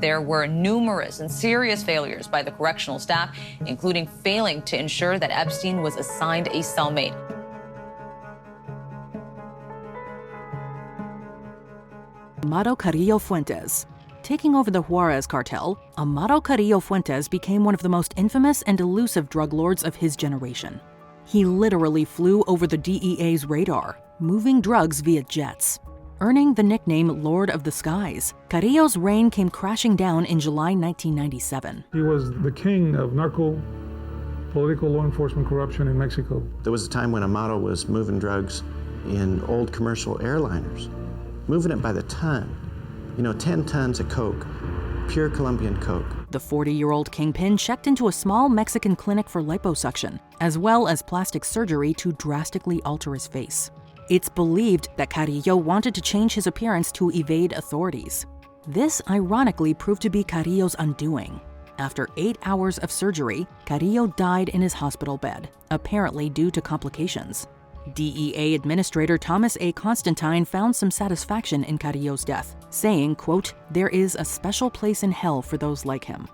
There were numerous and serious failures by the correctional staff, including failing to ensure that Epstein was assigned a cellmate. Amado Carrillo Fuentes. Taking over the Juarez cartel, Amado Carrillo Fuentes became one of the most infamous and elusive drug lords of his generation. He literally flew over the DEA's radar, moving drugs via jets. Earning the nickname Lord of the Skies, Carrillo's reign came crashing down in July 1997. He was the king of political law enforcement corruption in Mexico. There was a time when Amado was moving drugs in old commercial airliners, moving it by the ton. 10 tons of coke, pure Colombian coke. The 40-year-old kingpin checked into a small Mexican clinic for liposuction, as well as plastic surgery to drastically alter his face. It's believed that Carrillo wanted to change his appearance to evade authorities. This ironically proved to be Carrillo's undoing. After 8 hours of surgery, Carrillo died in his hospital bed, apparently due to complications. DEA Administrator Thomas A. Constantine found some satisfaction in Carrillo's death, saying, quote, "There is a special place in hell for those like him."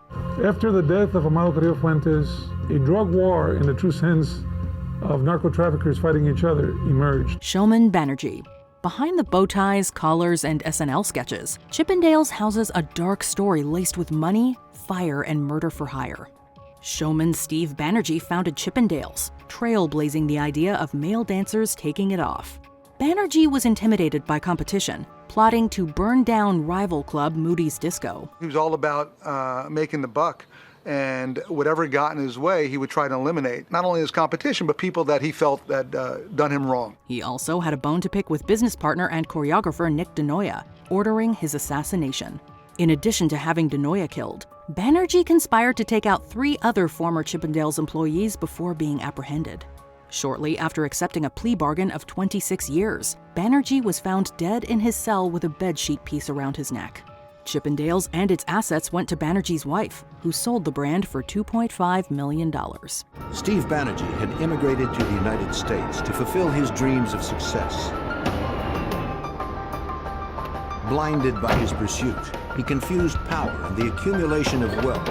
After the death of Amado Carrillo Fuentes, a drug war in the true sense of narco-traffickers fighting each other emerged. Showman Banerjee. Behind the bow ties, collars, and SNL sketches, Chippendales houses a dark story laced with money, fire, and murder for hire. Showman Steve Banerjee founded Chippendales, trailblazing the idea of male dancers taking it off. Banerjee was intimidated by competition, plotting to burn down rival club Moody's Disco. He was all about making the buck, and whatever got in his way, he would try to eliminate, not only his competition, but people that he felt had done him wrong. He also had a bone to pick with business partner and choreographer Nick DeNoia, ordering his assassination. In addition to having DeNoia killed, Banerjee conspired to take out 3 other former Chippendales employees before being apprehended. Shortly after accepting a plea bargain of 26 years, Banerjee was found dead in his cell with a bedsheet piece around his neck. Chippendales and its assets went to Banerjee's wife, who sold the brand for $2.5 million. Steve Banerjee had immigrated to the United States to fulfill his dreams of success. Blinded by his pursuit, he confused power and the accumulation of wealth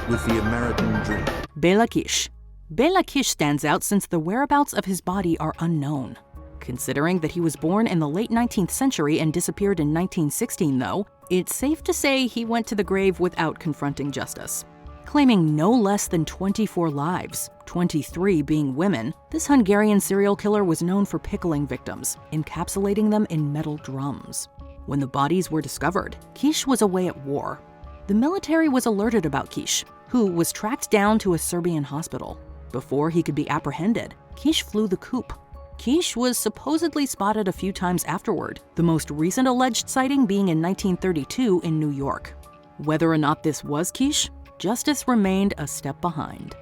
with the American dream. Bela Kish. Bela Kish stands out since the whereabouts of his body are unknown. Considering that he was born in the late 19th century and disappeared in 1916, though, it's safe to say he went to the grave without confronting justice. Claiming no less than 24 lives, 23 being women, this Hungarian serial killer was known for pickling victims, encapsulating them in metal drums. When the bodies were discovered, Kish was away at war. The military was alerted about Kish, who was tracked down to a Serbian hospital. Before he could be apprehended, Kish flew the coop. Kish was supposedly spotted a few times afterward, the most recent alleged sighting being in 1932 in New York. Whether or not this was Kish, justice remained a step behind.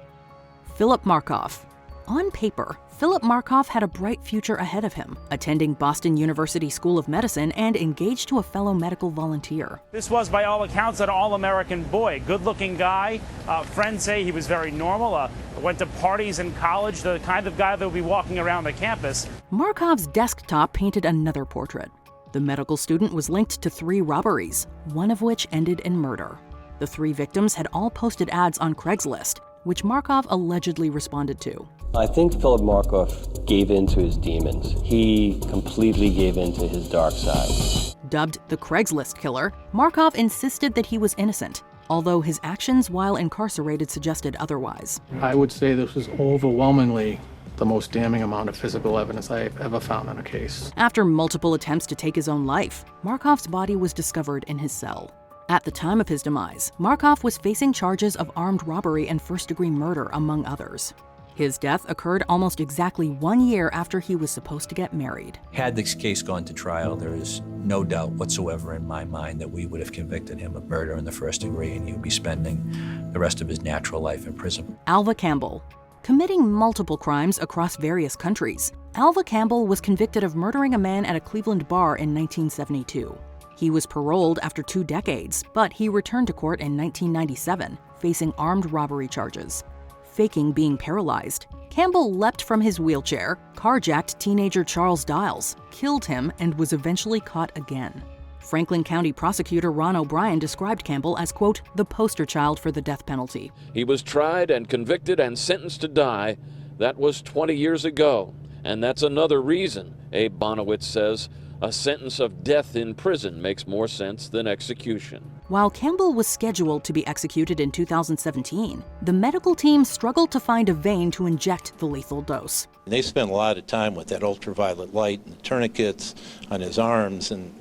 Philip Markoff. On paper, Philip Markoff had a bright future ahead of him, attending Boston University School of Medicine and engaged to a fellow medical volunteer. This was, by all accounts, an all-American boy. Good-looking guy. Friends say he was very normal. Went to parties in college, the kind of guy that would be walking around the campus. Markoff's desktop painted another portrait. The medical student was linked to 3 robberies, one of which ended in murder. The 3 victims had all posted ads on Craigslist, which Markoff allegedly responded to. I think Philip Markoff gave in to his demons. He completely gave in to his dark side. Dubbed the Craigslist killer, Markoff insisted that he was innocent, although his actions while incarcerated suggested otherwise. I would say this was overwhelmingly the most damning amount of physical evidence I've ever found in a case. After multiple attempts to take his own life, Markoff's body was discovered in his cell. At the time of his demise, Markoff was facing charges of armed robbery and first-degree murder, among others. His death occurred almost exactly 1 year after he was supposed to get married. Had this case gone to trial, there is no doubt whatsoever in my mind that we would have convicted him of murder in the first degree, and he would be spending the rest of his natural life in prison. Alva Campbell. Committing multiple crimes across various countries, Alva Campbell was convicted of murdering a man at a Cleveland bar in 1972. He was paroled after 2 decades, but he returned to court in 1997, facing armed robbery charges. Faking being paralyzed, Campbell leapt from his wheelchair, carjacked teenager Charles Diles, killed him, and was eventually caught again. Franklin County prosecutor Ron O'Brien described Campbell as, quote, the poster child for the death penalty. He was tried and convicted and sentenced to die. That was 20 years ago. And that's another reason, Abe Bonowitz says, a sentence of death in prison makes more sense than execution. While Campbell was scheduled to be executed in 2017, the medical team struggled to find a vein to inject the lethal dose. They spent a lot of time with that ultraviolet light and the tourniquets on his arms, and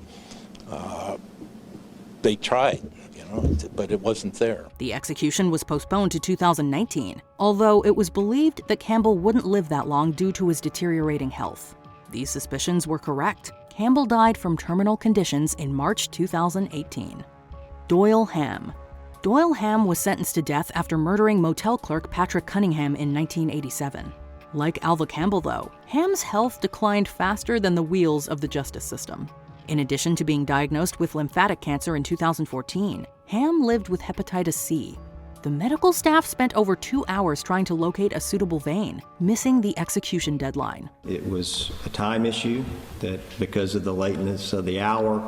they tried, but it wasn't there. The execution was postponed to 2019, although it was believed that Campbell wouldn't live that long due to his deteriorating health. These suspicions were correct. Campbell died from terminal conditions in March 2018. Doyle Hamm. Doyle Hamm was sentenced to death after murdering motel clerk Patrick Cunningham in 1987. Like Alva Campbell, though, Hamm's health declined faster than the wheels of the justice system. In addition to being diagnosed with lymphatic cancer in 2014, Hamm lived with hepatitis C. The medical staff spent over 2 hours trying to locate a suitable vein, missing the execution deadline. It was a time issue that, because of the lateness of the hour,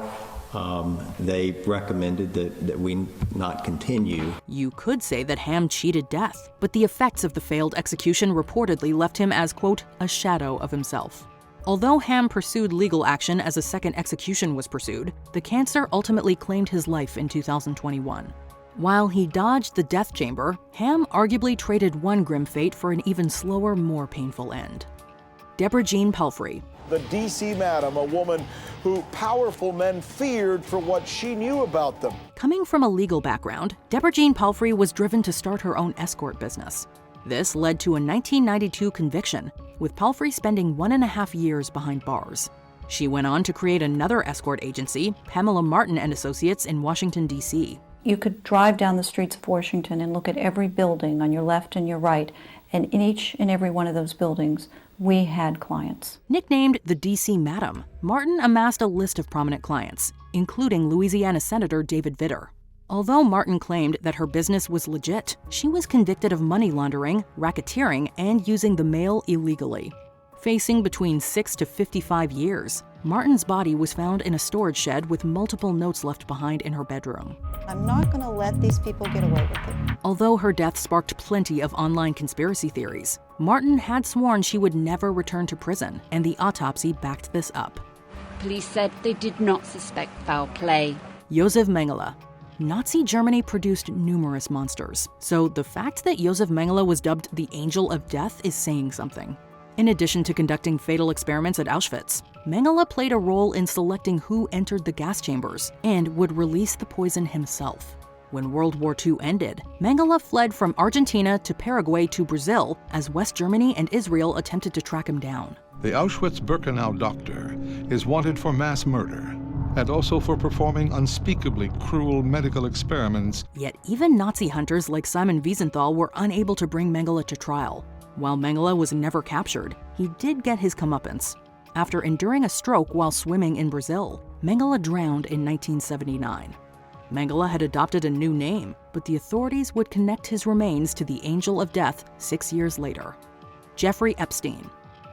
they recommended that we not continue. You could say that Hamm cheated death, but the effects of the failed execution reportedly left him as, quote, a shadow of himself. Although Hamm pursued legal action as a second execution was pursued, the cancer ultimately claimed his life in 2021. While he dodged the death chamber, Hamm arguably traded one grim fate for an even slower, more painful end. Deborah Jean Pelfrey. The D.C. madam, a woman who powerful men feared for what she knew about them. Coming from a legal background, Deborah Jean Pelfrey was driven to start her own escort business. This led to a 1992 conviction, with Pelfrey spending 1.5 years behind bars. She went on to create another escort agency, Pamela Martin and Associates, in Washington, D.C. You could drive down the streets of Washington and look at every building on your left and your right, and in each and every one of those buildings, we had clients. Nicknamed the D.C. Madam, Martin amassed a list of prominent clients, including Louisiana Senator David Vitter. Although Martin claimed that her business was legit, she was convicted of money laundering, racketeering, and using the mail illegally. Facing between 6 to 55 years, Martin's body was found in a storage shed with multiple notes left behind in her bedroom. I'm not going to let these people get away with it. Although her death sparked plenty of online conspiracy theories, Martin had sworn she would never return to prison, and the autopsy backed this up. Police said they did not suspect foul play. Josef Mengele. Nazi Germany produced numerous monsters, so the fact that Josef Mengele was dubbed the Angel of Death is saying something. In addition to conducting fatal experiments at Auschwitz, Mengele played a role in selecting who entered the gas chambers and would release the poison himself. When World War II ended, Mengele fled from Argentina to Paraguay to Brazil as West Germany and Israel attempted to track him down. The Auschwitz-Birkenau doctor is wanted for mass murder and also for performing unspeakably cruel medical experiments. Yet even Nazi hunters like Simon Wiesenthal were unable to bring Mengele to trial. While Mengele was never captured, he did get his comeuppance. After enduring a stroke while swimming in Brazil, Mengele drowned in 1979. Mengele had adopted a new name, but the authorities would connect his remains to the Angel of Death 6 years later. Jeffrey Epstein.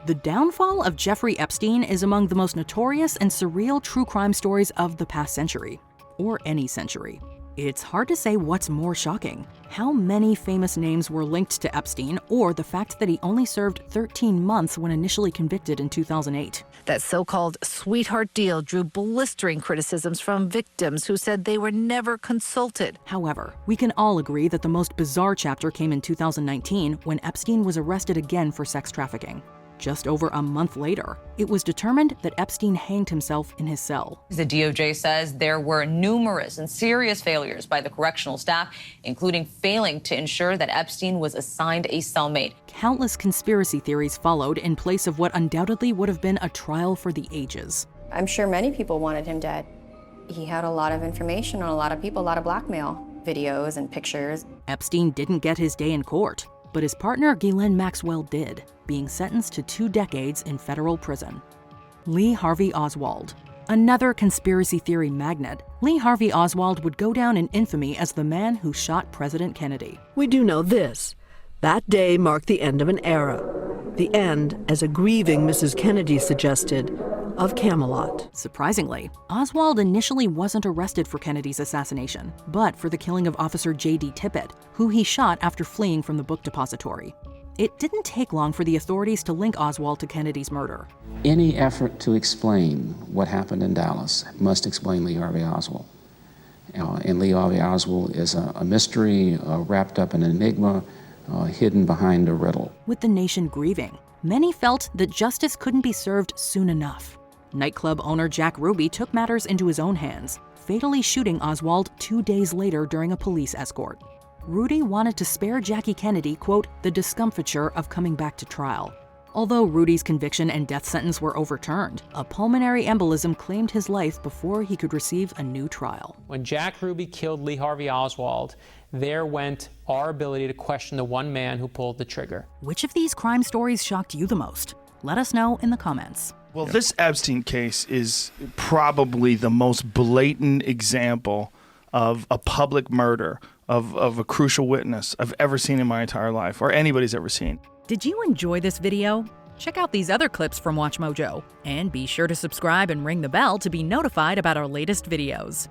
The downfall of Jeffrey Epstein is among the most notorious and surreal true crime stories of the past century, or any century. It's hard to say what's more shocking: how many famous names were linked to Epstein, or the fact that he only served 13 months when initially convicted in 2008. That so-called sweetheart deal drew blistering criticisms from victims who said they were never consulted. However, we can all agree that the most bizarre chapter came in 2019 when Epstein was arrested again for sex trafficking. Just over a month later, it was determined that Epstein hanged himself in his cell. The DOJ says there were numerous and serious failures by the correctional staff, including failing to ensure that Epstein was assigned a cellmate. Countless conspiracy theories followed in place of what undoubtedly would have been a trial for the ages. I'm sure many people wanted him dead. He had a lot of information on a lot of people, a lot of blackmail, videos and pictures. Epstein didn't get his day in court, but his partner Ghislaine Maxwell did, being sentenced to 2 decades in federal prison. Lee Harvey Oswald. Another conspiracy theory magnate, Lee Harvey Oswald would go down in infamy as the man who shot President Kennedy. We do know this: that day marked the end of an era. The end, as a grieving Mrs. Kennedy suggested, of Camelot. Surprisingly, Oswald initially wasn't arrested for Kennedy's assassination, but for the killing of Officer J.D. Tippit, who he shot after fleeing from the book depository. It didn't take long for the authorities to link Oswald to Kennedy's murder. Any effort to explain what happened in Dallas must explain Lee Harvey Oswald. And Lee Harvey Oswald is a mystery wrapped up in an enigma, hidden behind a riddle. With the nation grieving, many felt that justice couldn't be served soon enough. Nightclub owner Jack Ruby took matters into his own hands, fatally shooting Oswald 2 days later during a police escort. Rudy wanted to spare Jackie Kennedy, quote, the discomfiture of coming back to trial. Although Rudy's conviction and death sentence were overturned, a pulmonary embolism claimed his life before he could receive a new trial. When Jack Ruby killed Lee Harvey Oswald, there went our ability to question the one man who pulled the trigger. Which of these crime stories shocked you the most? Let us know in the comments. Well, this Epstein case is probably the most blatant example of a public murder of a crucial witness I've ever seen in my entire life, or anybody's ever seen. Did you enjoy this video? Check out these other clips from WatchMojo, and be sure to subscribe and ring the bell to be notified about our latest videos.